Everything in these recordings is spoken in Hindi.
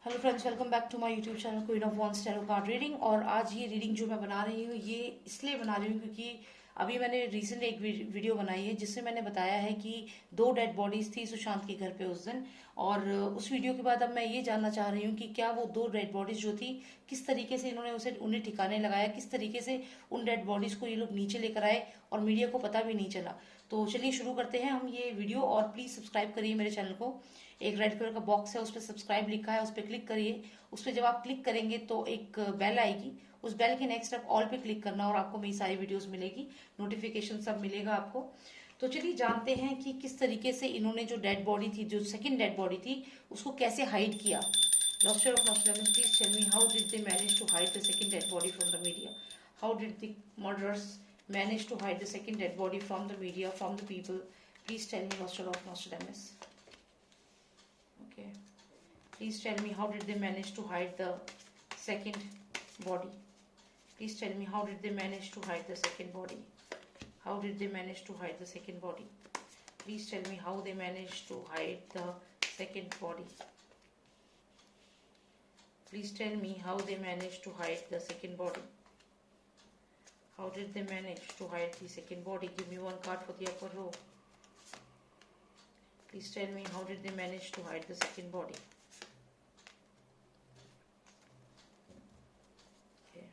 Hello friends, welcome back to my YouTube channel queen of wands tarot card reading. और आज ये रीडिंग जो मैं बना रही हूँ ये इसलिए बना रही हूँ क्योंकि अभी मैंने रिसेंट एक वीडियो बनाई है जिसमें मैंने बताया है कि 2 डेड बॉडीज थी सुशांत के घर पे उस दिन। और उस वीडियो के बाद अब मैं ये जानना चाह रही हूँ कि क्या वो 2 डेड बॉडीज जो थी किस तरीके से इन्होंने उन्हें ठिकाने लगाया, किस तरीके से उन डेड बॉडीज को ये लोग नीचे लेकर आए और मीडिया को पता भी नहीं चला। तो चलिए शुरू करते हैं हम ये वीडियो। और प्लीज सब्सक्राइब करिए मेरे चैनल को। एक रेड कलर का बॉक्स है, उस पर सब्सक्राइब लिखा है, उस पर क्लिक करिए। उस पर जब आप क्लिक करेंगे तो एक बेल आएगी, उस बेल के नेक्स्ट आप ऑल पे क्लिक करना और आपको मेरी सारी वीडियोस मिलेगी, नोटिफिकेशन सब मिलेगा आपको। तो चलिए जानते हैं कि किस तरीके से इन्होंने जो डेड बॉडी थी, जो सेकंड डेड बॉडी थी, उसको कैसे हाइड किया। Lovers of Nostradamus, please tell me how did they manage to hide the second dead body from the media. How did the murderers manage to hide the second dead body from the media, from the people? Please tell me, Lostel of Nostradamus. Okay. Please tell me how did they manage to hide the second body? Please tell me how did they manage to hide the second body? How did they manage to hide the second body? Please tell me how they managed to hide the second body. Please tell me how they managed to hide the second body. How did they manage to hide the second body? Give me one card for the upper row. Please tell me how did they manage to hide the second body? Okay.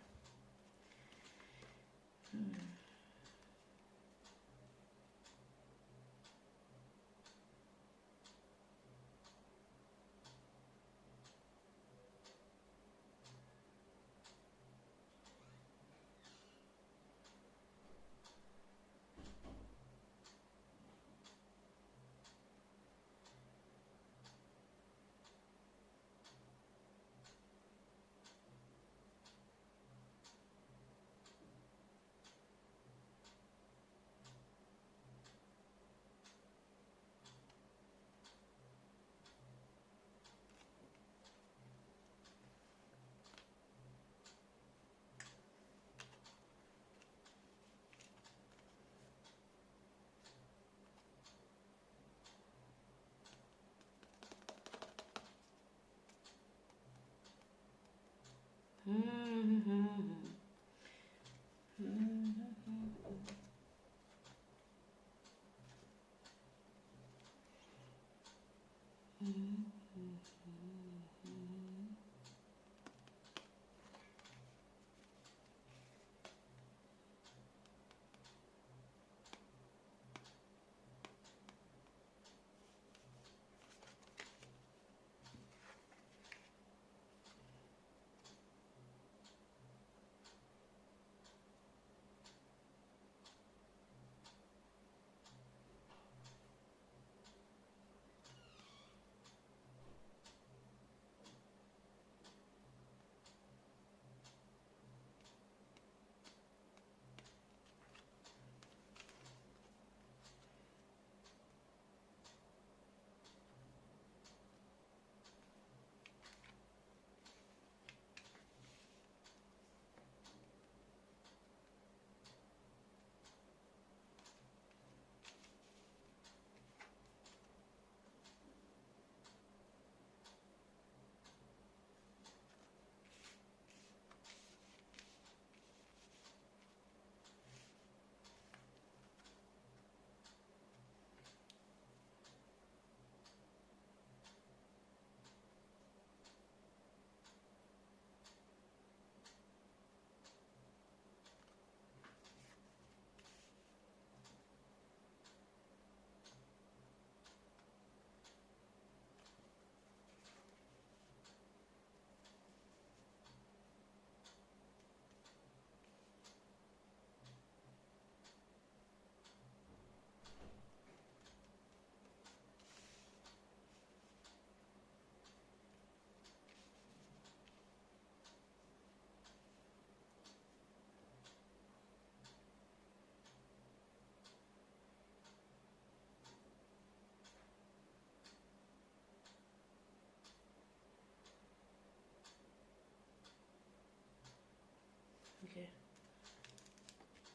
Okay.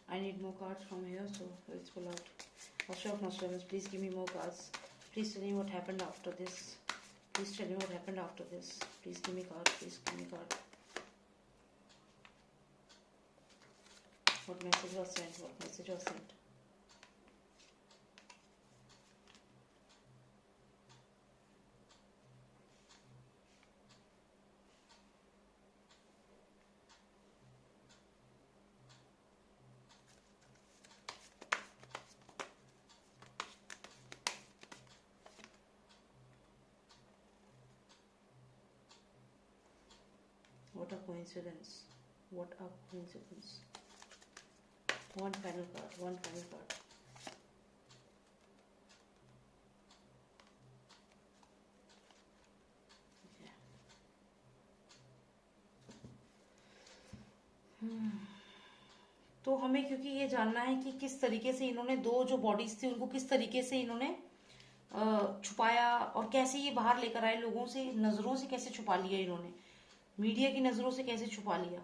I need more cards from here, so let's pull out. Lostel of Nostradamus, please give me more cards. Please tell me what happened after this. Please tell me what happened after this. Please give me card. Please give me card. What message was sent? What message was sent? What a coincidence. What a coincidence. One final card. One final card. Okay. तो हमें क्योंकि ये जानना है कि किस तरीके से इन्होंने दो जो बॉडीज थी उनको किस तरीके से इन्होंने छुपाया और कैसे ये बाहर लेकर आए, लोगों से नजरों से कैसे छुपा लिया इन्होंने, मीडिया की नजरों से कैसे छुपा लिया।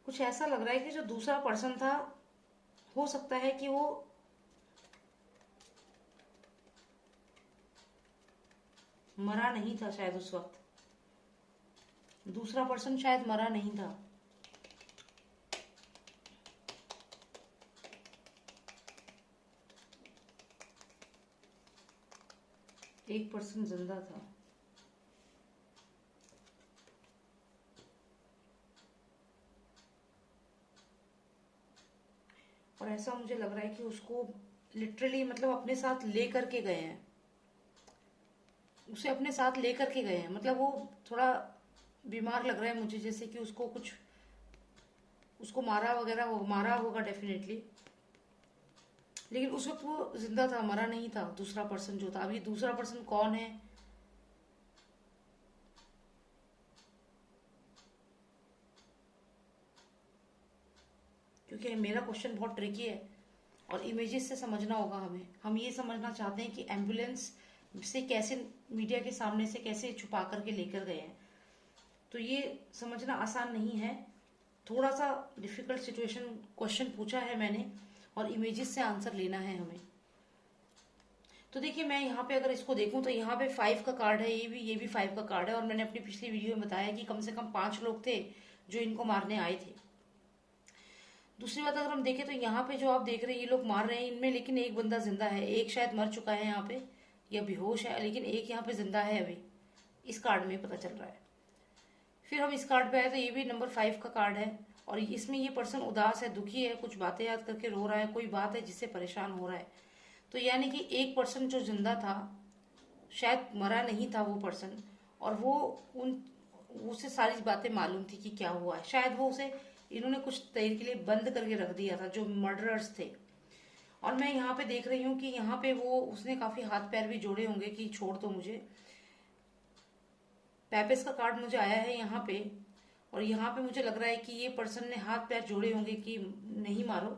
कुछ ऐसा लग रहा है कि जो दूसरा पर्सन था हो सकता है कि वो मरा नहीं था शायद उस वक्त, दूसरा पर्सन शायद मरा नहीं था। एक पर्सन जिंदा था। और ऐसा मुझे लग रहा है कि उसको लिटरली मतलब अपने साथ ले करके गए हैं, उसे अपने साथ ले करके गए हैं। मतलब वो थोड़ा बीमार लग रहा है मुझे, जैसे कि उसको कुछ उसको मारा वगैरह मारा होगा डेफिनेटली, लेकिन उस वक्त वो जिंदा था, मरा नहीं था दूसरा पर्सन जो था। अभी दूसरा पर्सन कौन है क्योंकि मेरा क्वेश्चन बहुत ट्रिकी है और इमेजेस से समझना होगा हमें। हम ये समझना चाहते हैं कि एम्बुलेंस से कैसे मीडिया के सामने से कैसे छुपा करके लेकर गए हैं, तो ये समझना आसान नहीं है। थोड़ा सा डिफिकल्ट सिचुएशन क्वेश्चन पूछा है मैंने और इमेजेस से आंसर लेना है हमें। तो देखिए मैं यहाँ पे अगर इसको देखूं तो यहाँ पे 5 का कार्ड है, ये भी 5 का कार्ड है। और मैंने अपनी पिछली वीडियो में बताया कि कम से कम 5 लोग थे जो इनको मारने आए थे। दूसरी बात अगर हम देखें तो यहाँ पे जो आप देख रहे हैं ये लोग मार रहे हैं इनमें, लेकिन एक बंदा जिंदा है, एक शायद मर चुका है यहाँ पे या बेहोश है, लेकिन एक यहाँ पे जिंदा है अभी, इस कार्ड में पता चल रहा है। फिर हम इस कार्ड पे आए तो ये भी नंबर 5 का कार्ड है और इसमें ये पर्सन उदास है, दुखी है, कुछ बातें याद करके रो रहा है, कोई बात है जिससे परेशान हो रहा है। तो यानी कि एक पर्सन जो जिंदा था शायद मरा नहीं था वो पर्सन, और वो उसे सारी बातें मालूम थी कि क्या हुआ है। शायद वो उसे इन्होंने कुछ देर के लिए बंद करके रख दिया था जो मर्डरर्स थे। और मैं यहाँ पे देख रही हूँ कि यहाँ पे वो उसने काफी हाथ पैर भी जोड़े होंगे कि छोड़ दो मुझे। पैपेस का कार्ड मुझे आया है यहाँ पे और यहाँ पे मुझे लग रहा है कि ये पर्सन ने हाथ पैर जोड़े होंगे कि नहीं मारो।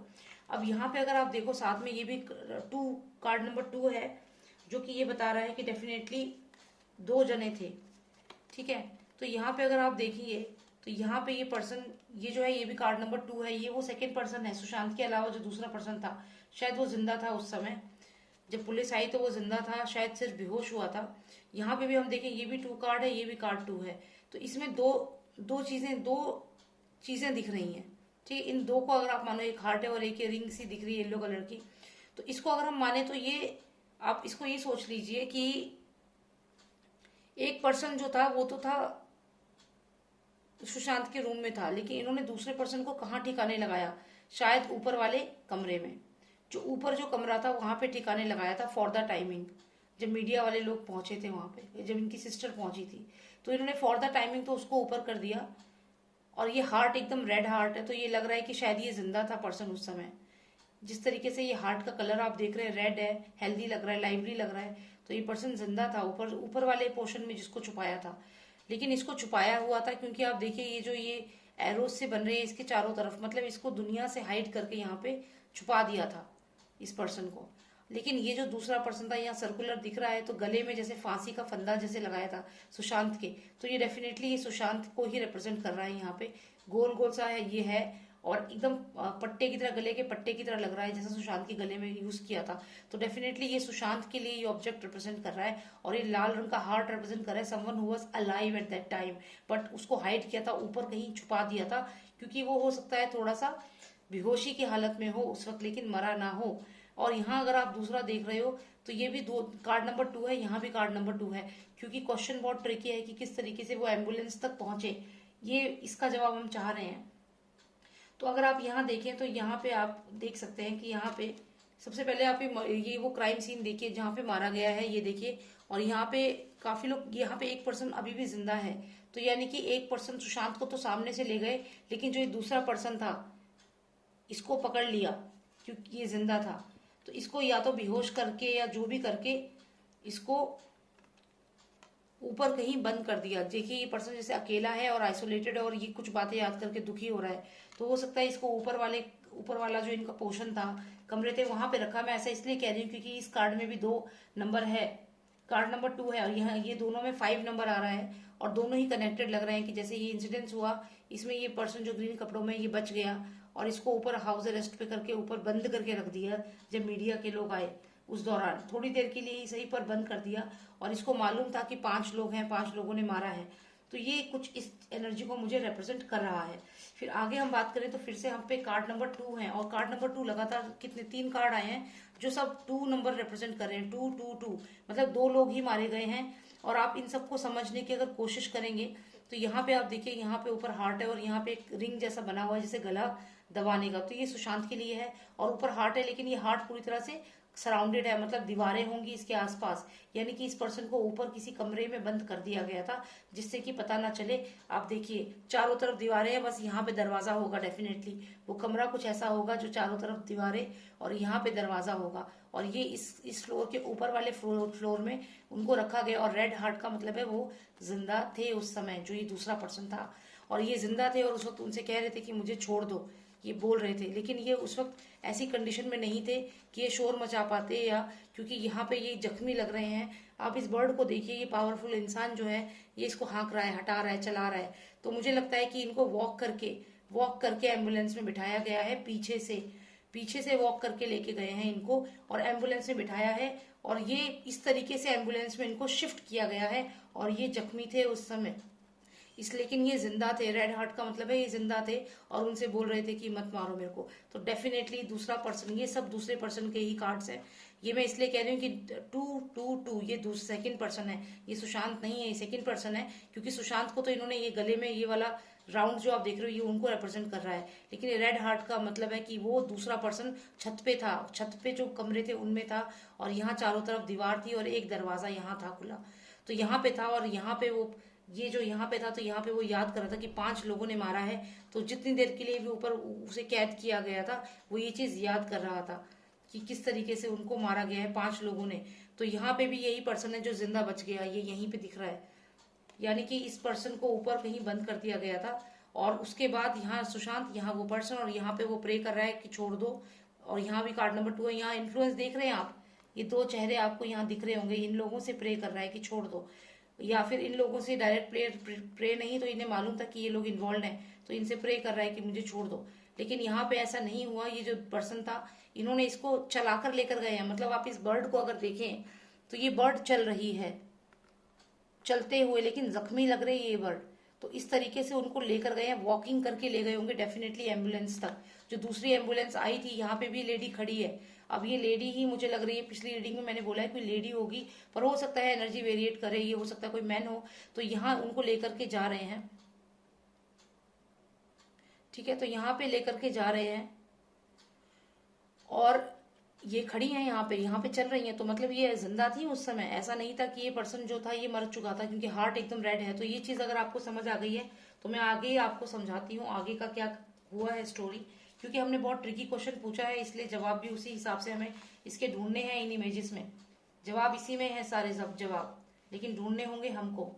अब यहाँ पे अगर आप देखो साथ में ये भी 2 कार्ड नंबर 2 है जो कि ये बता रहा है कि डेफिनेटली 2 जने थे, ठीक है। तो यहाँ पे अगर आप देखिए तो यहाँ पे ये पर्सन, ये जो है ये भी कार्ड नंबर 2 है, ये वो सेकंड पर्सन है सुशांत के अलावा जो दूसरा पर्सन था। शायद वो जिंदा था उस समय जब पुलिस आई तो वो जिंदा था, शायद सिर्फ बेहोश हुआ था। यहाँ पे भी हम देखें ये भी 2 कार्ड है, ये भी कार्ड 2 है। तो इसमें दो चीजें दिख रही हैं, ठीक है। इन दो को अगर आप मानो, एक हार्ट है और एक रिंग सी दिख रही है येलो कलर की, तो इसको अगर हम माने तो ये आप इसको ये सोच लीजिए कि एक पर्सन जो था वो तो था सुशांत के रूम में था, लेकिन इन्होंने दूसरे पर्सन को कहाँ ठिकाने लगाया, शायद ऊपर वाले कमरे में। जो ऊपर जो कमरा था वहां पे ठिकाने लगाया था फॉर द टाइमिंग। जब मीडिया वाले लोग पहुंचे थे वहां पे, जब इनकी सिस्टर पहुंची थी, तो इन्होंने फॉर द टाइमिंग तो उसको ऊपर कर दिया। और ये हार्ट एकदम रेड हार्ट है, तो ये लग रहा है कि शायद ये जिंदा था पर्सन उस समय। जिस तरीके से ये हार्ट का कलर आप देख रहे हैं रेड है, हेल्दी लग रहा है, लाइवली लग रहा है, तो ये पर्सन जिंदा था ऊपर वाले पोर्शन में जिसको छुपाया था। लेकिन इसको छुपाया हुआ था क्योंकि आप देखिए ये जो ये एरोज से बन रहे हैं इसके चारों तरफ, मतलब इसको दुनिया से हाइड करके यहाँ पे छुपा दिया था इस पर्सन को। लेकिन ये जो दूसरा पर्सन था यहाँ सर्कुलर दिख रहा है, तो गले में जैसे फांसी का फंदा जैसे लगाया था सुशांत के, तो ये डेफिनेटली ये सुशांत को ही रिप्रेजेंट कर रहा है। यहाँ पे गोल गोल सा है ये है, और एकदम पट्टे की तरह, गले के पट्टे की तरह लग रहा है जैसा सुशांत के गले में यूज किया था। तो डेफिनेटली ये सुशांत के लिए ये ऑब्जेक्ट रिप्रेजेंट कर रहा है। और ये लाल रंग का हार्ट रिप्रेजेंट कर रहा है someone who was alive at that time, but उसको हाइड किया था, ऊपर कहीं छुपा दिया था, क्योंकि वो हो सकता है थोड़ा सा बेहोशी की हालत में हो उस वक्त, लेकिन मरा ना हो। और यहाँ अगर आप दूसरा देख रहे हो तो ये भी दो कार्ड नंबर 2 है, यहाँ भी कार्ड नंबर 2 है, क्योंकि क्वेश्चन बहुत ट्रिकी है कि किस तरीके से वो एम्बुलेंस तक पहुंचे, ये इसका जवाब हम चाह रहे हैं। तो अगर आप यहाँ देखें तो यहाँ पे आप देख सकते हैं कि यहाँ पे सबसे पहले आप ये वो क्राइम सीन देखिए जहाँ पे मारा गया है, ये देखिए। और यहाँ पे काफी लोग, यहाँ पे एक पर्सन अभी भी जिंदा है, तो यानी कि एक पर्सन सुशांत को तो सामने से ले गए, लेकिन जो ये दूसरा पर्सन था इसको पकड़ लिया क्योंकि ये जिंदा था। तो इसको या तो बेहोश करके या जो भी करके इसको ऊपर कहीं बंद कर दिया। देखिए ये पर्सन जैसे अकेला है और आइसोलेटेड है और ये कुछ बातें याद करके दुखी हो रहा है, तो हो सकता है इसको ऊपर वाला जो इनका पोर्शन था, कमरे थे, वहां पे रखा। मैं ऐसा इसलिए कह रही हूँ क्योंकि इस कार्ड में भी 2 नंबर है, कार्ड नंबर 2 है, और यहाँ ये दोनों में 5 नंबर आ रहा है, और दोनों ही कनेक्टेड लग रहे हैं कि जैसे ये इंसिडेंस हुआ इसमें ये पर्सन जो ग्रीन कपड़ों में ये बच गया, और इसको ऊपर हाउस अरेस्ट पे करके ऊपर बंद करके रख दिया। जब मीडिया के लोग आए उस दौरान थोड़ी देर के लिए ही सही पर बंद कर दिया, और इसको मालूम था कि 5 लोग हैं, 5 लोगों ने मारा है। तो ये कुछ इस एनर्जी को मुझे रिप्रेजेंट कर रहा है। फिर आगे हम बात करें तो फिर से हम पे कार्ड नंबर 2 है, और कार्ड नंबर 2 लगातार कितने 3 कार्ड आए हैं जो सब 2 नंबर रिप्रेजेंट कर रहे हैं। 2 2 2 मतलब 2 लोग ही मारे गए हैं। और आप इन सबको समझने की अगर कोशिश करेंगे तो यहाँ पे आप देखिए, यहाँ पे ऊपर हार्ट है और यहाँ पे एक रिंग जैसा बना हुआ है जैसे गला दबाने का, तो ये सुशांत के लिए है। और ऊपर हार्ट है, लेकिन ये हार्ट पूरी तरह से सराउंडेड है, मतलब दीवारें होंगी इसके आसपास, यानी कि इस पर्सन को ऊपर किसी कमरे में बंद कर दिया गया था जिससे कि पता ना चले। आप देखिए चारों तरफ दीवारें हैं, बस यहाँ पे दरवाजा होगा, डेफिनेटली वो कमरा कुछ ऐसा होगा जो चारों तरफ दीवारें और यहाँ पे दरवाजा होगा। और ये इस फ्लोर के ऊपर वाले फ्लोर में उनको रखा गया। और रेड हार्ट का मतलब है वो जिंदा थे उस समय, जो ये दूसरा पर्सन था, और ये जिंदा थे और उस वक्त उनसे कह रहे थे कि मुझे छोड़ दो, ये बोल रहे थे। लेकिन ये उस वक्त ऐसी कंडीशन में नहीं थे कि ये शोर मचा पाते, या क्योंकि यहाँ पे ये जख्मी लग रहे हैं। आप इस बर्ड को देखिए, ये पावरफुल इंसान जो है ये इसको हाँक रहा है, हटा रहा है, चला रहा है। तो मुझे लगता है कि इनको वॉक करके एम्बुलेंस में बिठाया गया है, पीछे से वॉक करके लेके गए हैं इनको और एम्बुलेंस में बिठाया है। और ये इस तरीके से एम्बुलेंस में इनको शिफ्ट किया गया है। और ये जख्मी थे उस समय इस, लेकिन ये जिंदा थे। रेड हार्ट का मतलब है ये जिंदा थे और उनसे बोल रहे थे कि मत मारो मेरे को। तो डेफिनेटली दूसरा पर्सन, ये सब दूसरे पर्सन के ही कार्ड्स हैं। ये मैं इसलिए कह रही हूँ कि 2 ये सेकंड पर्सन है, ये सुशांत नहीं है, ये सेकंड पर्सन है। क्योंकि सुशांत को तो इन्होंने ये गले में ये वाला राउंड जो आप देख रहे हो ये उनको रिप्रेजेंट कर रहा है, लेकिन ये रेड हार्ट का मतलब है कि वो दूसरा पर्सन छत पे था, छत पे जो कमरे थे उनमें था, और यहाँ चारों तरफ दीवार थी और एक दरवाजा यहाँ था खुला, तो यहाँ पे था। और यहाँ पे वो ये जो यहाँ पे था, तो यहाँ पे वो याद कर रहा था कि 5 लोगों ने मारा है। तो जितनी देर के लिए भी ऊपर उसे कैद किया गया था वो ये चीज याद कर रहा था कि किस तरीके से उनको मारा गया है 5 लोगों ने। तो यहाँ पे भी यही पर्सन है जो जिंदा बच गया, ये यहीं पे दिख रहा है। यानी कि इस पर्सन को ऊपर कहीं बंद कर दिया गया था, और उसके बाद यहाँ सुशांत, यहाँ वो पर्सन, और यहाँ पे वो प्रे कर रहा है कि छोड़ दो। और यहाँ भी कार्ड नंबर 2 है। यहाँ इन्फ्लुएंस देख रहे हैं आप, ये 2 चेहरे आपको यहाँ दिख रहे होंगे, इन लोगों से प्रे कर रहा है कि छोड़ दो। या फिर इन लोगों से डायरेक्ट प्रे नहीं, तो इन्हें मालूम था कि ये लोग इन्वॉल्व हैं, तो इनसे प्रे कर रहा है कि मुझे छोड़ दो। लेकिन यहाँ पे ऐसा नहीं हुआ। ये जो पर्सन था इन्होंने इसको चलाकर लेकर गए हैं। मतलब आप इस बर्ड को अगर देखें तो ये बर्ड चल रही है चलते हुए, लेकिन जख्मी लग रही है ये बर्ड। तो इस तरीके से उनको लेकर गए हैं, वॉकिंग करके ले गए होंगे डेफिनेटली एम्बुलेंस तक। जो दूसरी एम्बुलेंस आई थी यहाँ पे भी लेडी खड़ी है। अब ये लेडी ही मुझे लग रही है, पिछली रीडिंग में मैंने बोला है कोई लेडी होगी, पर हो सकता है एनर्जी वेरिएट करे, ये हो सकता है कोई मैन हो। तो यहाँ उनको लेकर के जा रहे हैं, ठीक है, तो यहाँ पे लेकर के जा रहे हैं और ये खड़ी हैं यहाँ पे चल रही हैं। तो मतलब ये जिंदा थी उस समय, ऐसा नहीं था कि ये पर्सन जो था ये मर चुका था, क्योंकि हार्ट एकदम रेड है। तो ये चीज अगर आपको समझ आ गई है तो मैं आगे आपको समझाती हूँ आगे का क्या हुआ है स्टोरी। क्योंकि हमने बहुत ट्रिकी क्वेश्चन पूछा है, इसलिए जवाब भी उसी हिसाब से हमें इसके ढूंढने हैं। इन इमेजेस में जवाब इसी में है सारे सब जवाब, लेकिन ढूंढने होंगे हमको,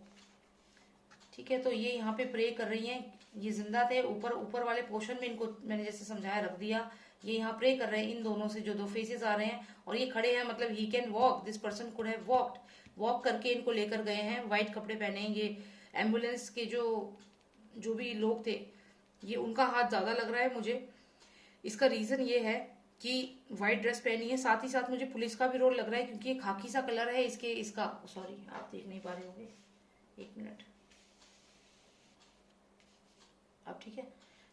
ठीक है। तो ये यहाँ पे प्रे कर रही हैं ये जिंदा थे, ऊपर ऊपर वाले पोर्शन में इनको मैंने जैसे समझाया रख दिया। ये यहाँ प्रे कर रहे हैं इन दोनों से, जो दो फेसेस आ रहे हैं, और ये खड़े हैं, मतलब he can walk, this person could have walked, walk करके इनको लेकर गए हैं। व्हाइट कपड़े पहने हैं ये एम्बुलेंस के जो भी लोग थे, ये उनका हाथ ज्यादा लग रहा है मुझे। इसका रीजन ये है कि व्हाइट ड्रेस पहनी है, साथ ही साथ मुझे पुलिस का भी रोल लग रहा है, क्योंकि ये खाकी सा कलर है इसका। सॉरी, आप देख नहीं पा रहे होंगे, एक मिनट, अब ठीक है।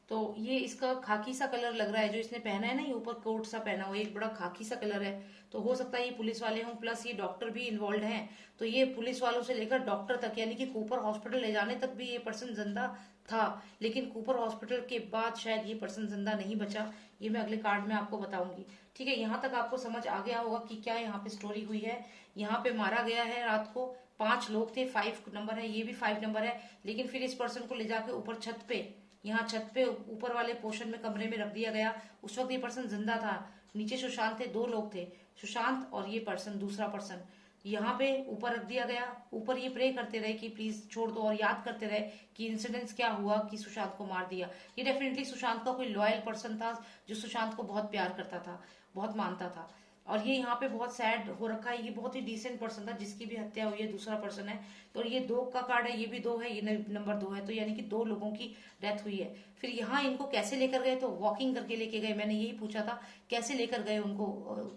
तो ये इसका खाकी सा कलर लग रहा है, जो इसने पहना है ना, ये ऊपर कोट सा पहना हुआ, एक बड़ा खाकी सा कलर है। तो हो सकता है ये पुलिस वाले हों, प्लस ये डॉक्टर भी इन्वॉल्व हैं। तो ये पुलिस वालों से लेकर डॉक्टर तक, यानी कि कूपर हॉस्पिटल ले जाने तक भी ये पर्सन जिंदा था, लेकिन कूपर हॉस्पिटल के बाद शायद ये पर्सन जिंदा नहीं बचा। ये मैं अगले कार्ड में आपको बताऊंगी। ठीक है, यहाँ तक आपको समझ आ गया होगा कि क्या यहाँ पे स्टोरी हुई है। यहाँ पे मारा गया है रात को, 5 लोग थे, 5 नंबर है, ये भी 5 नंबर है। लेकिन फिर इस पर्सन को ले जाके ऊपर छत पे, यहाँ छत पे ऊपर वाले पोर्शन में कमरे में रख दिया गया। उस वक्त ये पर्सन जिंदा था। नीचे सुशांत थे, 2 लोग थे, सुशांत और ये पर्सन, दूसरा पर्सन। यहाँ पे ऊपर रख दिया गया। ऊपर ये प्रे करते रहे कि प्लीज छोड़ दो, और याद करते रहे कि इंसिडेंट्स क्या हुआ कि सुशांत को मार दिया। ये डेफिनेटली सुशांत का कोई लॉयल पर्सन था, जो सुशांत को बहुत प्यार करता था, बहुत मानता था। और ये यहाँ पे बहुत सैड हो रखा है। ये बहुत ही डिसेंट पर्सन था जिसकी भी हत्या हुई है, दूसरा पर्सन है। तो ये 2 का कार्ड है, ये भी 2 है, ये नंबर 2 है, तो यानी कि 2 लोगों की डेथ हुई है। फिर यहाँ इनको कैसे लेकर गए, तो वॉकिंग करके लेके गए। मैंने यही पूछा था, कैसे लेकर गए उनको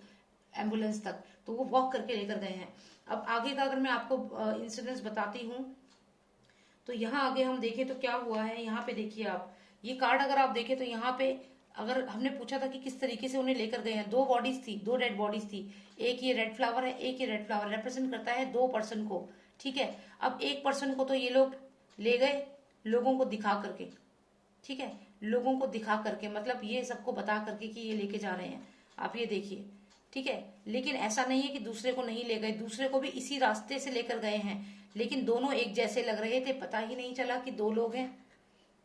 एम्बुलेंस तक, तो वो वॉक करके लेकर गए हैं। अब आगे का अगर मैं आपको इंसिडेंट्स बताती हूँ, तो यहाँ आगे हम देखें तो क्या हुआ है। यहाँ पे देखिए आप, ये कार्ड अगर आप देखें तो यहाँ पे अगर हमने पूछा था कि किस तरीके से उन्हें लेकर गए हैं, 2 बॉडीज थी, 2 डेड बॉडीज थी। एक ये रेड फ्लावर है, एक ये रेड फ्लावर रिप्रेजेंट करता है 2 पर्सन को। ठीक है, अब एक पर्सन को तो ये लोग ले गए लोगों को दिखा करके, ठीक है, लोगों को दिखा करके, मतलब ये सबको बता करके कि ये लेके जा रहे हैं, आप ये देखिए। ठीक है, लेकिन ऐसा नहीं है कि दूसरे को नहीं ले गए, दूसरे को भी इसी रास्ते से लेकर गए हैं, लेकिन दोनों एक जैसे लग रहे थे, पता ही नहीं चला कि 2 लोग हैं।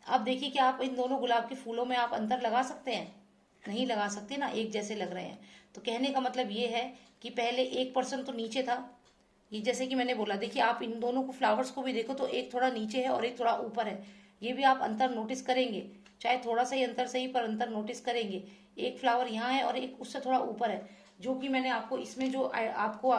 अब देखिए कि आप इन दोनों गुलाब के फूलों में आप अंतर लगा सकते हैं, नहीं लगा सकते ना, एक जैसे लग रहे हैं। तो कहने का मतलब ये है कि पहले एक पर्सन तो नीचे था, ये जैसे कि मैंने बोला, देखिए आप इन दोनों को फ्लावर्स को भी देखो तो एक थोड़ा नीचे है और एक थोड़ा ऊपर है। ये भी आप अंतर नोटिस करेंगे, चाहे थोड़ा सा ही अंतर सही, पर अंतर नोटिस करेंगे। एक फ्लावर यहाँ है और एक उससे थोड़ा ऊपर है, जो कि मैंने आपको इसमें जो आपको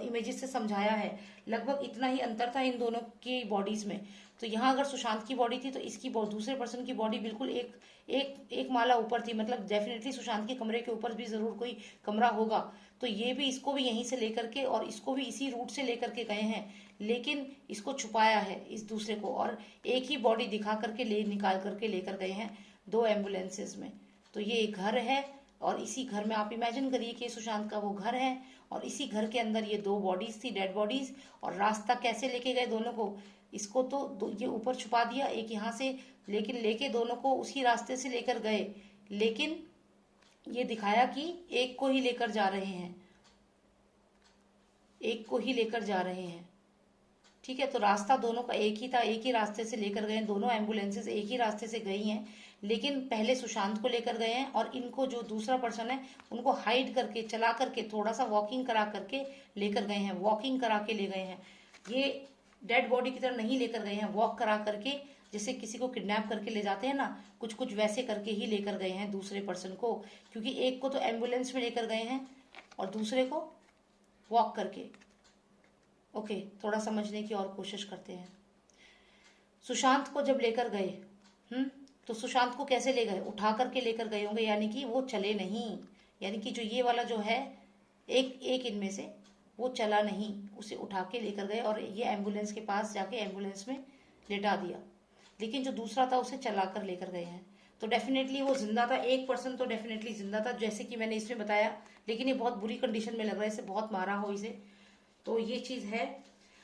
इमेजेस से समझाया है, लगभग इतना ही अंतर था इन दोनों की बॉडीज में। तो यहाँ अगर सुशांत की बॉडी थी तो इसकी दूसरे पर्सन की बॉडी बिल्कुल एक माला ऊपर थी, मतलब डेफिनेटली सुशांत के कमरे के ऊपर भी जरूर कोई कमरा होगा। तो ये भी इसको भी यहीं से लेकर के और इसको भी इसी रूट से लेकर के गए हैं, लेकिन इसको छुपाया है इस दूसरे को, और एक ही बॉडी दिखा करके निकाल करके लेकर गए हैं 2 एम्बुलेंसेज में। तो ये एक घर है और इसी घर में आप इमेजिन करिए कि सुशांत का वो घर है और इसी घर के अंदर ये 2 बॉडीज थी, डेड बॉडीज। और रास्ता कैसे लेके गए दोनों को, इसको तो ये ऊपर छुपा दिया, एक यहाँ से, लेकिन लेके दोनों को उसी रास्ते से लेकर गए, लेकिन ये दिखाया कि एक को ही लेकर जा रहे हैं, एक को ही लेकर जा रहे हैं। ठीक है, तो रास्ता दोनों का एक ही था, एक ही रास्ते से लेकर गए, दोनों एम्बुलेंसेस एक ही रास्ते से गई हैं, लेकिन पहले सुशांत को लेकर गए हैं और इनको जो दूसरा पर्सन है उनको हाइड करके, चला करके, थोड़ा सा वॉकिंग करा करके लेकर गए हैं, वॉकिंग करा के ले गए हैं। ये डेड बॉडी की तरह नहीं लेकर गए हैं, वॉक करा करके, जैसे किसी को किडनैप करके ले जाते हैं ना, कुछ कुछ वैसे करके ही लेकर गए हैं दूसरे पर्सन को, क्योंकि एक को तो एम्बुलेंस में लेकर गए हैं और दूसरे को वॉक करके। ओके, थोड़ा समझने की और कोशिश करते हैं। सुशांत को जब लेकर गए, तो सुशांत को कैसे ले गए, उठा करके लेकर गए होंगे, यानी कि वो चले नहीं, यानी कि जो ये वाला जो है एक इनमें से वो चला नहीं, उसे उठा के लेकर गए और ये एम्बुलेंस के पास जाके एम्बुलेंस में लेटा दिया, लेकिन जो दूसरा था उसे चला कर लेकर गए हैं। तो डेफिनेटली वो जिंदा था, एक पर्सन तो डेफिनेटली जिंदा था, जैसे कि मैंने इसमें बताया, लेकिन ये बहुत बुरी कंडीशन में लग रहा है, इसे बहुत मारा हो इसे, तो ये चीज है।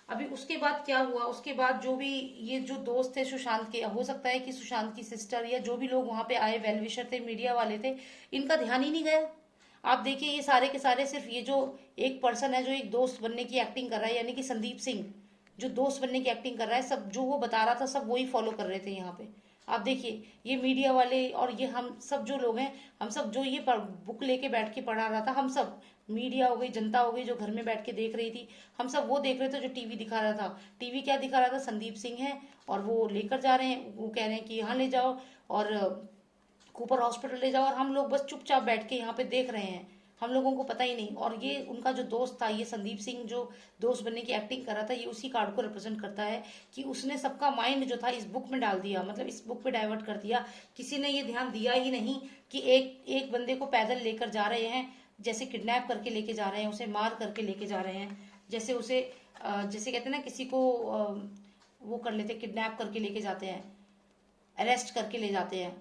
अभी उसके बाद क्या हुआ, उसके बाद जो भी ये जो दोस्त थे सुशांत के, हो सकता है कि सुशांत की सिस्टर या जो भी लोग वहां पे आए, वेलविशर थे, मीडिया वाले थे, इनका ध्यान ही नहीं गया। आप देखिए ये सारे के सारे सिर्फ ये जो एक पर्सन है जो एक दोस्त बनने की एक्टिंग कर रहा है, यानी कि संदीप सिंह जो दोस्त बनने की एक्टिंग कर रहा है, सब जो वो बता रहा था सब वही फॉलो कर रहे थे यहाँ पे। आप देखिए ये मीडिया वाले और ये हम सब जो लोग हैं, हम सब जो ये बुक लेके बैठ के पढ़ा रहा था, हम सब मीडिया हो गई, जनता हो गई जो घर में बैठ के देख रही थी, हम सब वो देख रहे थे जो टीवी दिखा रहा था। टीवी क्या दिखा रहा था? संदीप सिंह है और वो लेकर जा रहे हैं, वो कह रहे हैं कि यहाँ ले जाओ और कूपर हॉस्पिटल ले जाओ, और हम लोग बस चुपचाप बैठ के यहाँ पे देख रहे हैं, हम लोगों को पता ही नहीं। और ये उनका जो दोस्त था, ये संदीप सिंह जो दोस्त बनने की एक्टिंग कर रहा था, ये उसी कार्ड को रिप्रेजेंट करता है कि उसने सबका माइंड जो था इस बुक में डाल दिया, मतलब इस बुक पे डाइवर्ट कर दिया। किसी ने ये ध्यान दिया ही नहीं कि एक एक बंदे को पैदल लेकर जा रहे हैं, जैसे किडनैप करके लेके जा रहे हैं, उसे मार करके लेके जा रहे हैं, जैसे उसे जैसे कहते हैं ना किसी को वो कर लेते, किडनैप करके लेके जाते हैं, अरेस्ट करके ले जाते हैं।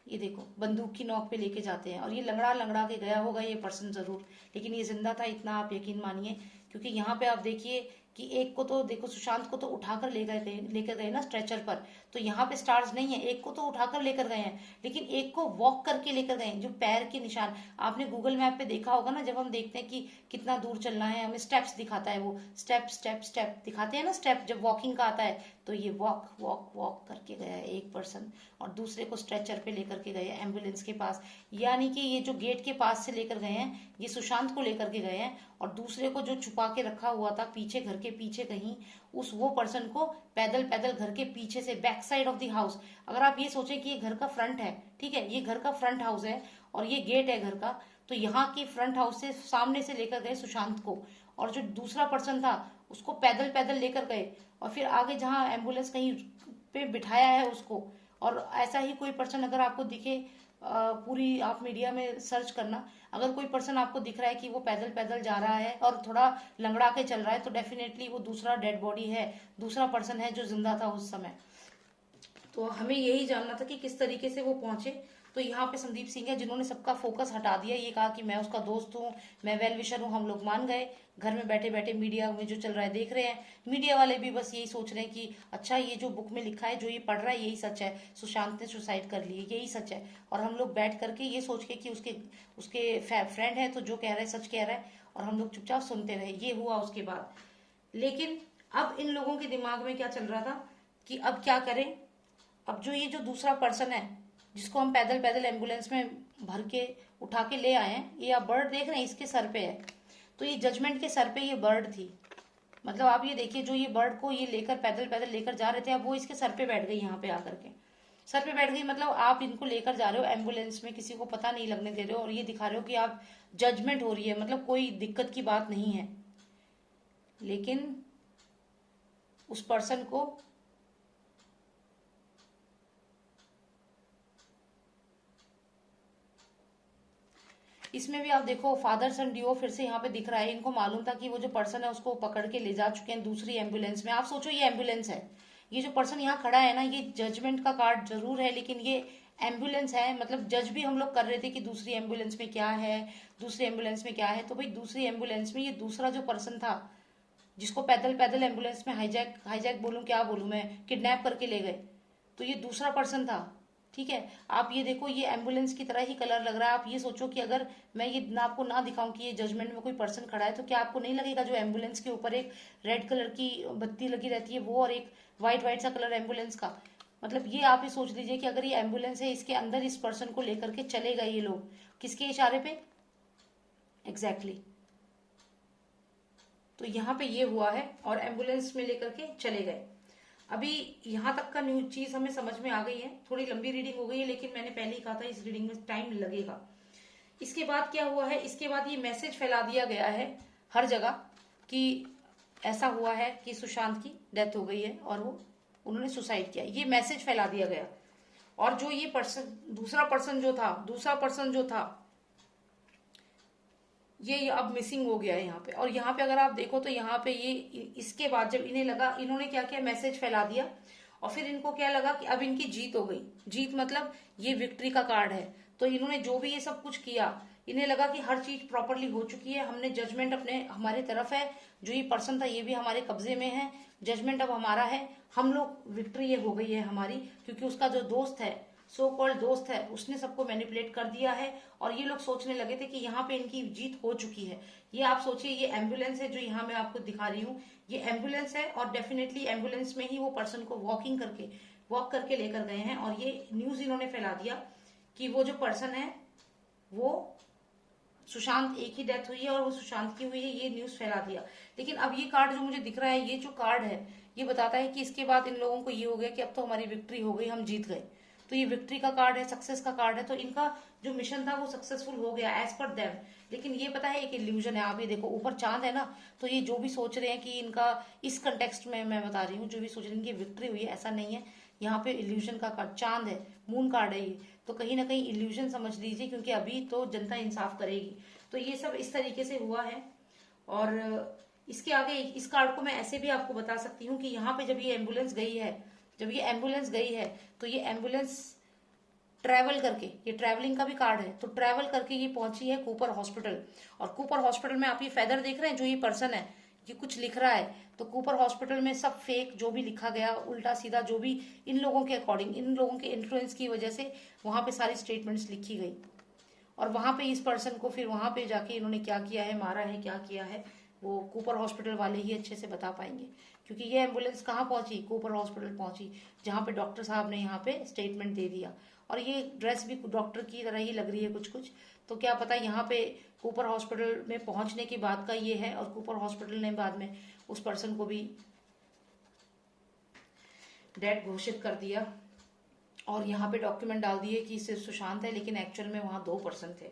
ये देखो बंदूक की नोक पे लेके जाते हैं, और ये लंगड़ा लंगड़ा के गया होगा ये पर्सन जरूर, लेकिन ये जिंदा था, इतना आप यकीन मानिए। क्योंकि यहाँ पे आप देखिए कि एक को तो देखो, सुशांत को तो उठाकर लेकर गए ना स्ट्रेचर पर, तो यहाँ पे स्टार्स नहीं है, एक को तो उठाकर लेकर गए हैं, लेकिन एक को वॉक करके लेकर गए हैं, जो पैर के निशान आपने गूगल मैप पे देखा होगा ना, जब हम देखते हैं कि कितना दूर चलना है, हमें स्टेप्स दिखाता है, वो स्टेप स्टेप स्टेप दिखाते हैं ना, स्टेप जब वॉकिंग का आता है, तो ये वॉक वॉक वॉक करके गया है एक पर्सन, और दूसरे को स्ट्रेचर पे लेकर के गए एम्बुलेंस के पास। यानी कि ये जो गेट के पास से लेकर गए हैं, ये सुशांत को लेकर के गए हैं, और दूसरे को जो छुपा के रखा हुआ था पीछे, घर के पीछे कहीं, उस वो पर्सन को पैदल पैदल घर के पीछे से, back side of the house, अगर आप ये सोचें कि ये घर का फ्रंट है, ठीक है, ये घर का फ्रंट हाउस है और ये गेट है घर का, तो यहाँ की फ्रंट हाउस से सामने से लेकर गए सुशांत को, और जो दूसरा पर्सन था उसको पैदल पैदल लेकर गए, और फिर आगे जहाँ एम्बुलेंस कहीं पे बिठाया है उसको। और ऐसा ही कोई पर्सन अगर आपको दिखे, पूरी आप मीडिया में सर्च करना, अगर कोई पर्सन आपको दिख रहा है कि वो पैदल पैदल जा रहा है और थोड़ा लंगड़ा के चल रहा है, तो डेफिनेटली वो दूसरा डेड बॉडी है, दूसरा पर्सन है जो जिंदा था उस समय। तो हमें यही जानना था कि किस तरीके से वो पहुंचे। तो यहाँ पे संदीप सिंह है जिन्होंने सबका फोकस हटा दिया, ये कहा कि मैं उसका दोस्त हूँ, मैं वेल विशर हूँ, हम लोग मान गए। घर में बैठे बैठे मीडिया में जो चल रहा है देख रहे हैं, मीडिया वाले भी बस यही सोच रहे हैं कि अच्छा ये जो बुक में लिखा है, जो ये पढ़ रहा है, यही सच है, सुशांत ने सुसाइड कर ली, यही सच है। और हम लोग बैठ करके ये सोच के कि उसके उसके फ्रेंड है तो जो कह रहा है सच कह रहा है, और हम लोग चुपचाप सुनते रहे। ये हुआ उसके बाद। लेकिन अब इन लोगों के दिमाग में क्या चल रहा था कि अब क्या करें। अब जो ये जो दूसरा पर्सन है जिसको हम पैदल पैदल एम्बुलेंस में भर के उठा के ले आए हैं, ये आप बर्ड देख रहे हैं, इसके सर पे है, तो ये जजमेंट के सर पे ये बर्ड थी। मतलब आप ये देखिए, जो ये बर्ड को ये लेकर पैदल पैदल लेकर जा रहे थे, अब वो इसके सर पे बैठ गई, यहाँ पे आकर के सर पे बैठ गई। मतलब आप इनको लेकर जा रहे हो एम्बुलेंस में, किसी को पता नहीं लगने दे रहे हो, और ये दिखा रहे हो कि आप जजमेंट हो रही है, मतलब कोई दिक्कत की बात नहीं है। लेकिन उस पर्सन को इसमें भी आप देखो, फादर सन डिओ फिर से यहाँ पे दिख रहा है। इनको मालूम था कि वो जो पर्सन है उसको पकड़ के ले जा चुके हैं दूसरी एम्बुलेंस में। आप सोचो ये एम्बुलेंस है, ये जो पर्सन यहाँ खड़ा है ना, ये जजमेंट का कार्ड जरूर है, लेकिन ये एम्बुलेंस है। मतलब जज भी हम लोग कर रहे थे कि दूसरी एम्बुलेंस में क्या है, दूसरी एम्बुलेंस में क्या है। तो भाई दूसरी एम्बुलेंस में ये दूसरा जो पर्सन था जिसको पैदल पैदल एम्बुलेंस में हाईजैक हाईजैक बोलूं क्या बोलूं मैं, किडनैप करके ले गए, तो ये दूसरा पर्सन था। ठीक है, आप ये देखो, ये एम्बुलेंस की तरह ही कलर लग रहा है। आप ये सोचो कि अगर मैं ये ना आपको ना दिखाऊं कि ये जजमेंट में कोई पर्सन खड़ा है, तो क्या आपको नहीं लगेगा जो एम्बुलेंस के ऊपर एक रेड कलर की बत्ती लगी रहती है वो, और एक व्हाइट व्हाइट सा कलर एम्बुलेंस का। मतलब ये आप ही सोच लीजिए कि अगर ये एम्बुलेंस है, इसके अंदर इस पर्सन को लेकर के चले गए ये लोग, किसके इशारे पे? एग्जैक्टली तो यहाँ पे ये हुआ है, और एम्बुलेंस में लेकर के चले गए। अभी यहाँ तक का न्यूज चीज हमें समझ में आ गई है। थोड़ी लंबी रीडिंग हो गई है, लेकिन मैंने पहले ही कहा था इस रीडिंग में टाइम लगेगा। इसके बाद क्या हुआ है, इसके बाद ये मैसेज फैला दिया गया है हर जगह कि ऐसा हुआ है कि सुशांत की डेथ हो गई है और वो उन्होंने सुसाइड किया। ये मैसेज फैला दिया गया, और जो ये पर्सन दूसरा पर्सन जो था ये अब मिसिंग हो गया है यहाँ पे। और यहाँ पे अगर आप देखो तो यहाँ पे ये इसके बाद जब इन्हें लगा, इन्होंने क्या किया, मैसेज फैला दिया, और फिर इनको क्या लगा कि अब इनकी जीत हो गई। जीत मतलब ये विक्ट्री का कार्ड है। तो इन्होंने जो भी ये सब कुछ किया, इन्हें लगा कि हर चीज प्रॉपरली हो चुकी है, हमने जजमेंट अपने हमारी तरफ है, जो ये पर्सन था ये भी हमारे कब्जे में है, जजमेंट अब हमारा है, हम लोग विक्ट्री ये हो गई है हमारी। क्योंकि उसका जो दोस्त है, सो कॉल्ड दोस्त है, उसने सबको मैनिपुलेट कर दिया है, और ये लोग सोचने लगे थे कि यहाँ पे इनकी जीत हो चुकी है। ये आप सोचिए, ये एम्बुलेंस है जो यहाँ मैं आपको दिखा रही हूँ, ये एम्बुलेंस है, और डेफिनेटली एम्बुलेंस में ही वो पर्सन को वॉकिंग करके वॉक करके लेकर गए हैं और ये न्यूज इन्होंने फैला दिया कि वो जो पर्सन है वो सुशांत, एक ही डेथ हुई है और वो सुशांत की हुई है, ये न्यूज फैला दिया। लेकिन अब ये कार्ड जो मुझे दिख रहा है, ये जो कार्ड है ये बताता है कि इसके बाद इन लोगों को ये हो गया कि अब तो हमारी विक्ट्री हो गई, हम जीत गए। तो ये विक्ट्री का कार्ड है, सक्सेस का कार्ड है। तो इनका जो मिशन था वो सक्सेसफुल हो गया एज पर देम। लेकिन ये पता है एक इल्यूजन है। आप ये देखो ऊपर चांद है ना, तो ये जो भी सोच रहे हैं कि इनका इस कंटेक्स्ट में मैं बता रही हूँ, जो भी सोच रहे हैं कि विक्ट्री हुई है, ऐसा नहीं है। यहाँ पे इल्यूजन का कार्ड चांद है, मून कार्ड है ये। तो कहीं ना कहीं इल्यूजन समझ लीजिए, क्योंकि अभी तो जनता इंसाफ करेगी। तो ये सब इस तरीके से हुआ है। और इसके आगे इस कार्ड को मैं ऐसे भी आपको बता सकती हूँ कि यहाँ पे जब ये एम्बुलेंस गई है, तो ये एम्बुलेंस ट्रैवल करके, ये ट्रैवलिंग का भी कार्ड है, तो ट्रैवल करके ये पहुंची है कूपर हॉस्पिटल। और कूपर हॉस्पिटल में आप ये फेदर देख रहे हैं, जो ये पर्सन है ये कुछ लिख रहा है, तो कूपर हॉस्पिटल में सब फेक जो भी लिखा गया, उल्टा सीधा जो भी इन लोगों के अकॉर्डिंग, इन लोगों के इन्फ्लुएंस की वजह से वहां पे सारी स्टेटमेंट्स लिखी गई। और वहां पे इस पर्सन को फिर वहां पे जाके इन्होंने क्या किया है, मारा है, क्या किया है, वो कूपर हॉस्पिटल वाले ही अच्छे से बता पाएंगे। क्योंकि ये एम्बुलेंस कहाँ पहुंची, कूपर हॉस्पिटल पहुंची, जहाँ पे डॉक्टर साहब ने यहाँ पे स्टेटमेंट दे दिया। और ये ड्रेस भी डॉक्टर की तरह ही लग रही है कुछ कुछ। तो क्या पता यहाँ पे कूपर हॉस्पिटल में पहुंचने के बाद का ये है, और कूपर हॉस्पिटल ने बाद में उस पर्सन को भी डेड घोषित कर दिया। और यहाँ पे डॉक्यूमेंट डाल दिए कि सिर्फ सुशांत है, लेकिन एक्चुअल में वहां 2 पर्सन थे।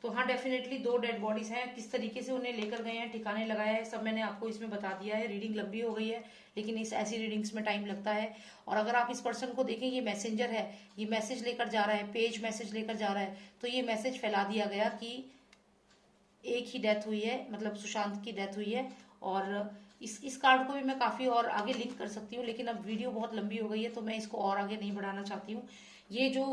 तो हाँ, डेफिनेटली 2 डेड बॉडीज हैं। किस तरीके से उन्हें लेकर गए हैं, ठिकाने लगाया है, सब मैंने आपको इसमें बता दिया है। रीडिंग लंबी हो गई है, लेकिन इस ऐसी रीडिंग्स में टाइम लगता है। और अगर आप इस पर्सन को देखें, ये मैसेंजर है, ये मैसेज लेकर जा रहा है, पेज मैसेज लेकर जा रहा है। तो ये मैसेज फैला दिया गया कि एक ही डेथ हुई है, मतलब सुशांत की डेथ हुई है। और इस कार्ड को भी मैं काफी और आगे लिंक कर सकती हूँ, लेकिन अब वीडियो बहुत लंबी हो गई है, तो मैं इसको और आगे नहीं बढ़ाना चाहती हूँ। ये जो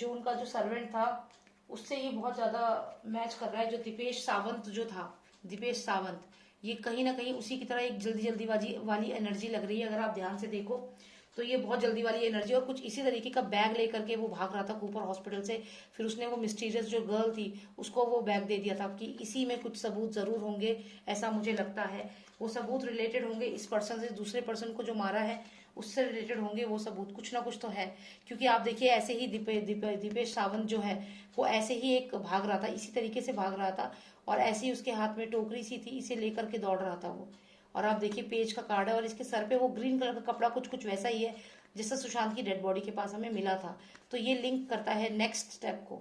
उनका जो सर्वेंट था, उससे ये बहुत ज्यादा मैच कर रहा है। जो दीपेश सावंत जो था, दीपेश सावंत, ये कहीं ना कहीं उसी की तरह एक जल्दी जल्दी वाली एनर्जी लग रही है। अगर आप ध्यान से देखो तो ये बहुत जल्दी वाली एनर्जी, और कुछ इसी तरीके का बैग लेकर के वो भाग रहा था कूपर हॉस्पिटल से। फिर उसने वो मिस्टीरियस जो गर्ल थी उसको वो बैग दे दिया था कि इसी में कुछ सबूत जरूर होंगे, ऐसा मुझे लगता है। वो सबूत रिलेटेड होंगे इस पर्सन से, दूसरे पर्सन को जो मारा है उससे रिलेटेड होंगे वो सबूत, कुछ ना कुछ तो है। क्योंकि आप देखिए ऐसे ही दीपेश सावंत जो है वो ऐसे ही एक भाग रहा था, इसी तरीके से भाग रहा था, और ऐसे ही उसके हाथ में टोकरी सी थी, इसे लेकर के दौड़ रहा था वो। और आप देखिए पेज का कार्ड है, और इसके सर पे वो ग्रीन कलर का कपड़ा कुछ कुछ वैसा ही है जैसा सुशांत की डेड बॉडी के पास हमें मिला था। तो ये लिंक करता है नेक्स्ट स्टेप को।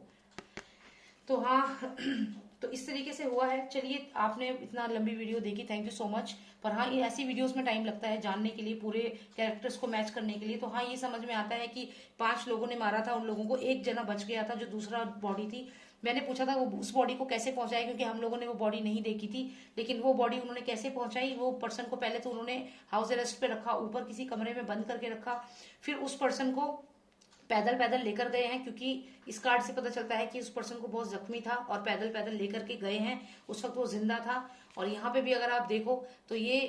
तो हाँ तो इस तरीके से हुआ है। चलिए, आपने इतना लंबी वीडियो देखी, थैंक यू सो मच। पर हाँ, ये ऐसी वीडियोस में टाइम लगता है जानने के लिए, पूरे कैरेक्टर्स को मैच करने के लिए। तो हाँ, ये समझ में आता है कि 5 लोगों ने मारा था, उन लोगों को एक जना बच गया था जो दूसरा बॉडी थी। मैंने पूछा था वो उस बॉडी को कैसे पहुंचाया, क्योंकि हम लोगों ने वो बॉडी नहीं देखी थी। लेकिन वो बॉडी उन्होंने कैसे पहुंचाई, वो पर्सन को पहले तो उन्होंने हाउस अरेस्ट पे रखा, ऊपर किसी कमरे में बंद करके रखा, फिर उस पर्सन को पैदल पैदल लेकर गए हैं। क्योंकि इस कार्ड से पता चलता है कि उस पर्सन को बहुत जख्मी था और पैदल पैदल लेकर के गए हैं, उस वक्त वो जिंदा था। और यहाँ पे भी अगर आप देखो तो ये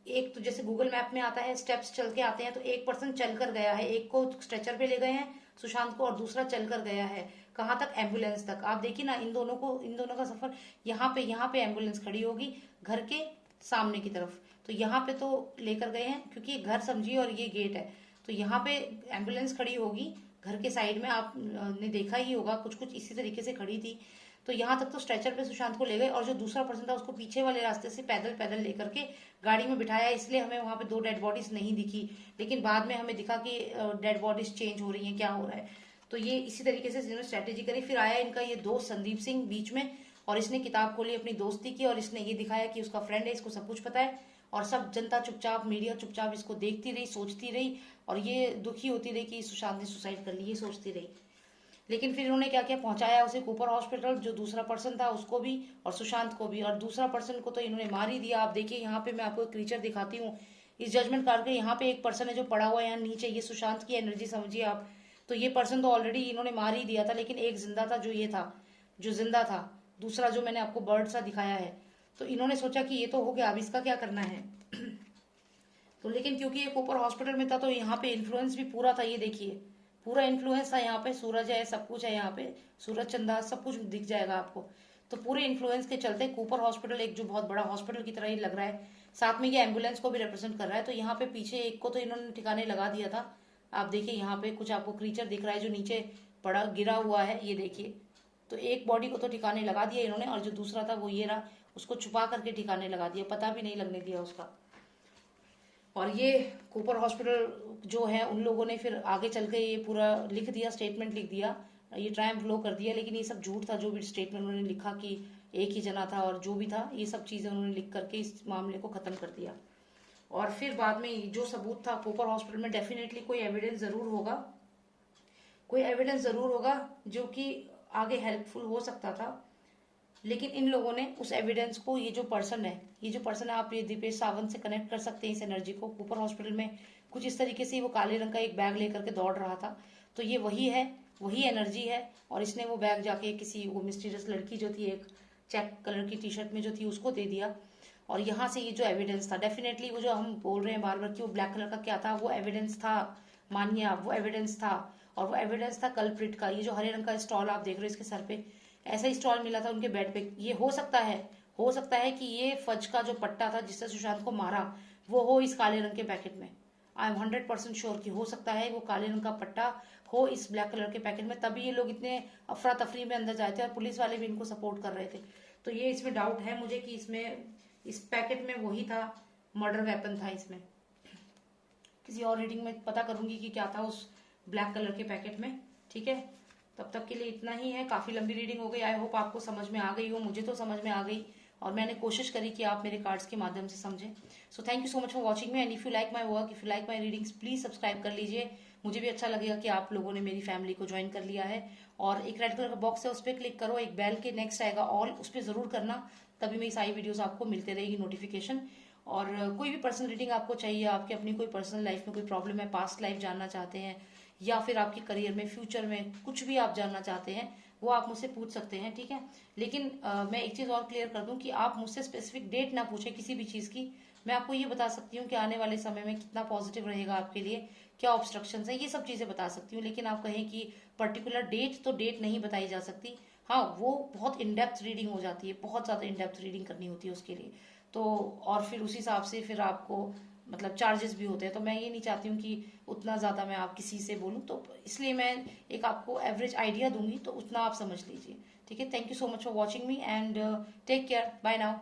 एक तो जैसे गूगल मैप में आता है स्टेप्स चल के आते हैं, तो एक पर्सन चल कर गया है, एक को स्ट्रेचर पे ले गए हैं सुशांत को, और दूसरा चल कर गया है कहाँ तक, एम्बुलेंस तक। आप देखिए ना, इन दोनों का सफर, यहाँ पे एम्बुलेंस खड़ी होगी घर के सामने की तरफ, तो यहाँ पे तो लेकर गए हैं क्योंकि घर समझिए और ये गेट है। तो यहाँ पे एम्बुलेंस खड़ी होगी घर के साइड में, आपने देखा ही होगा कुछ कुछ इसी तरीके से खड़ी थी। तो यहाँ तक तो स्ट्रेचर पे सुशांत को ले गए, और जो दूसरा पर्सन था उसको पीछे वाले रास्ते से पैदल पैदल लेकर के गाड़ी में बिठाया। इसलिए हमें वहां पे 2 डेड बॉडीज नहीं दिखी, लेकिन बाद में हमें दिखा कि डेड बॉडीज चेंज हो रही हैं, क्या हो रहा है। तो ये इसी तरीके से इन्होंने स्ट्रेटेजी करी। फिर आया इनका ये दोस्त संदीप सिंह बीच में, और इसने किताब खोली, अपनी दोस्ती की, और इसने ये दिखाया कि उसका फ्रेंड है, इसको सब कुछ पता है। और सब जनता चुपचाप, मीडिया चुपचाप इसको देखती रही, सोचती रही, और ये दुखी होती रही कि सुशांत ने सुसाइड कर ली, ये सोचती रही। लेकिन फिर इन्होंने क्या किया, पहुंचाया उसे कूपर हॉस्पिटल, जो दूसरा पर्सन था उसको भी और सुशांत को भी, और दूसरा पर्सन को तो इन्होंने मार ही दिया। आप देखिए यहाँ पे मैं आपको एक क्रीचर दिखाती हूँ इस जजमेंट कार्ड के। यहाँ पे एक पर्सन है जो पड़ा हुआ है यहाँ नीचे, ये सुशांत की एनर्जी समझिए आप। तो ये पर्सन तो ऑलरेडी इन्होंने मार ही दिया था, लेकिन एक जिंदा था, जो ये था, जो जिंदा था, दूसरा जो मैंने आपको बर्ड सा दिखाया है। तो इन्होंने सोचा कि ये तो हो गया, अब इसका क्या करना है। तो लेकिन क्योंकि ये कूपर हॉस्पिटल में था, तो यहाँ पे इन्फ्लुएंस भी पूरा था, ये देखिए पूरा इन्फ्लुएंस था। यहाँ पे सूरज है, सब कुछ है, यहाँ पे सूरज चंदा सब कुछ दिख जाएगा आपको। तो पूरे इन्फ्लुएंस के चलते कूपर हॉस्पिटल एक जो बहुत बड़ा हॉस्पिटल की तरह ही लग रहा है, साथ में ये एम्बुलेंस को भी रिप्रेजेंट कर रहा है। तो यहाँ पे पीछे एक को तो इन्होंने ठिकाने लगा दिया था, आप देखिए यहाँ पे कुछ आपको क्रीचर दिख रहा है जो नीचे पड़ा गिरा हुआ है, ये देखिए। तो एक बॉडी को तो ठिकाने लगा दिया इन्होंने, और जो दूसरा था वो ये रहा, उसको छुपा करके ठिकाने लगा दिया, पता भी नहीं लगने दिया उसका। और ये कूपर हॉस्पिटल जो है उन लोगों ने फिर आगे चल के ये पूरा लिख दिया, स्टेटमेंट लिख दिया, ये ट्रायम्फ लो कर दिया, लेकिन ये सब झूठ था। जो भी स्टेटमेंट उन्होंने लिखा कि एक ही जना था और जो भी था, ये सब चीजें उन्होंने लिख करके इस मामले को खत्म कर दिया। और फिर बाद में जो सबूत था कूपर हॉस्पिटल में, डेफिनेटली कोई एविडेंस जरूर होगा, कोई एविडेंस जरूर होगा जो कि आगे हेल्पफुल हो सकता था। लेकिन इन लोगों ने उस एविडेंस को, ये जो पर्सन है, ये जो पर्सन है, आप ये दीपेश सावंत से कनेक्ट कर सकते हैं इस एनर्जी को। कूपर हॉस्पिटल में कुछ इस तरीके से वो काले रंग का एक बैग लेकर के दौड़ रहा था, तो ये वही है, वही एनर्जी है। और इसने वो बैग जाके किसी वो मिस्टीरियस लड़की जो थी, एक चेक कलर की टी शर्ट में जो थी, उसको दे दिया। और यहाँ से ये जो एविडेंस था, डेफिनेटली वो जो हम बोल रहे हैं बार बार कि वो ब्लैक कलर का क्या था, वो एविडेंस था, मानिए आप, वो एविडेंस था। और वो एविडेंस था कल्प्रिट का। ये जो हरे रंग का स्टॉल आप देख रहे हो इसके सर पे, ऐसा ही स्टॉल मिला था उनके बेड पे। ये हो सकता है कि ये फज का जो पट्टा था जिससे सुशांत को मारा, वो हो इस काले रंग के पैकेट में। आई एम 100% श्योर कि हो सकता है वो काले रंग का पट्टा हो इस ब्लैक कलर के पैकेट में, तभी ये लोग इतने अफरा तफरी में अंदर जाए थे और पुलिस वाले भी इनको सपोर्ट कर रहे थे। तो ये इसमें डाउट है मुझे कि इसमें इस पैकेट में वही था, मर्डर वेपन था इसमें। किसी और रीडिंग में पता करूंगी कि क्या था उस ब्लैक कलर के पैकेट में। ठीक है, तब तक के लिए इतना ही है। काफी लंबी रीडिंग हो गई, आई होप आपको समझ में आ गई हो। मुझे तो समझ में आ गई और मैंने कोशिश करी कि आप मेरे कार्ड्स के माध्यम से समझें। So thank you so much for watching me, and if you like my work, if you like my readings, please subscribe कर लीजिए। मुझे भी अच्छा लगेगा कि आप लोगों ने मेरी फैमिली को ज्वाइन कर लिया है। और एक रेड कलर का बॉक्स है, उस पर क्लिक करो, एक बेल के नेक्स्ट आएगा ऑल, उस पर जरूर करना, तभी मेरी सारी वीडियोस आपको मिलते रहेगी नोटिफिकेशन। और कोई भी पर्सनल रीडिंग आपको चाहिए, आपके अपनी कोई पर्सनल लाइफ में कोई प्रॉब्लम है, पास्ट लाइफ जानना चाहते हैं, या फिर आपके करियर में, फ्यूचर में कुछ भी आप जानना चाहते हैं, वो आप मुझसे पूछ सकते हैं। ठीक है, लेकिन मैं एक चीज और क्लियर कर दूं कि आप मुझसे स्पेसिफिक डेट ना पूछे किसी भी चीज की। मैं आपको ये बता सकती हूँ कि आने वाले समय में कितना पॉजिटिव रहेगा आपके लिए, क्या ऑब्स्ट्रक्शन है, ये सब चीजें बता सकती हूँ। लेकिन आप कहें कि पर्टिकुलर डेट, तो डेट नहीं बताई जा सकती। हाँ, वो बहुत इनडेप्थ रीडिंग हो जाती है, बहुत ज्यादा इनडेप्थ रीडिंग करनी होती है उसके लिए। तो और फिर उस हिसाब से फिर आपको मतलब चार्जेस भी होते हैं, तो मैं ये नहीं चाहती हूँ कि उतना ज्यादा मैं आप किसी से बोलूँ, तो इसलिए मैं एक आपको एवरेज आइडिया दूंगी, तो उतना आप समझ लीजिए। ठीक है, thank you so much for watching me, and take care, bye now.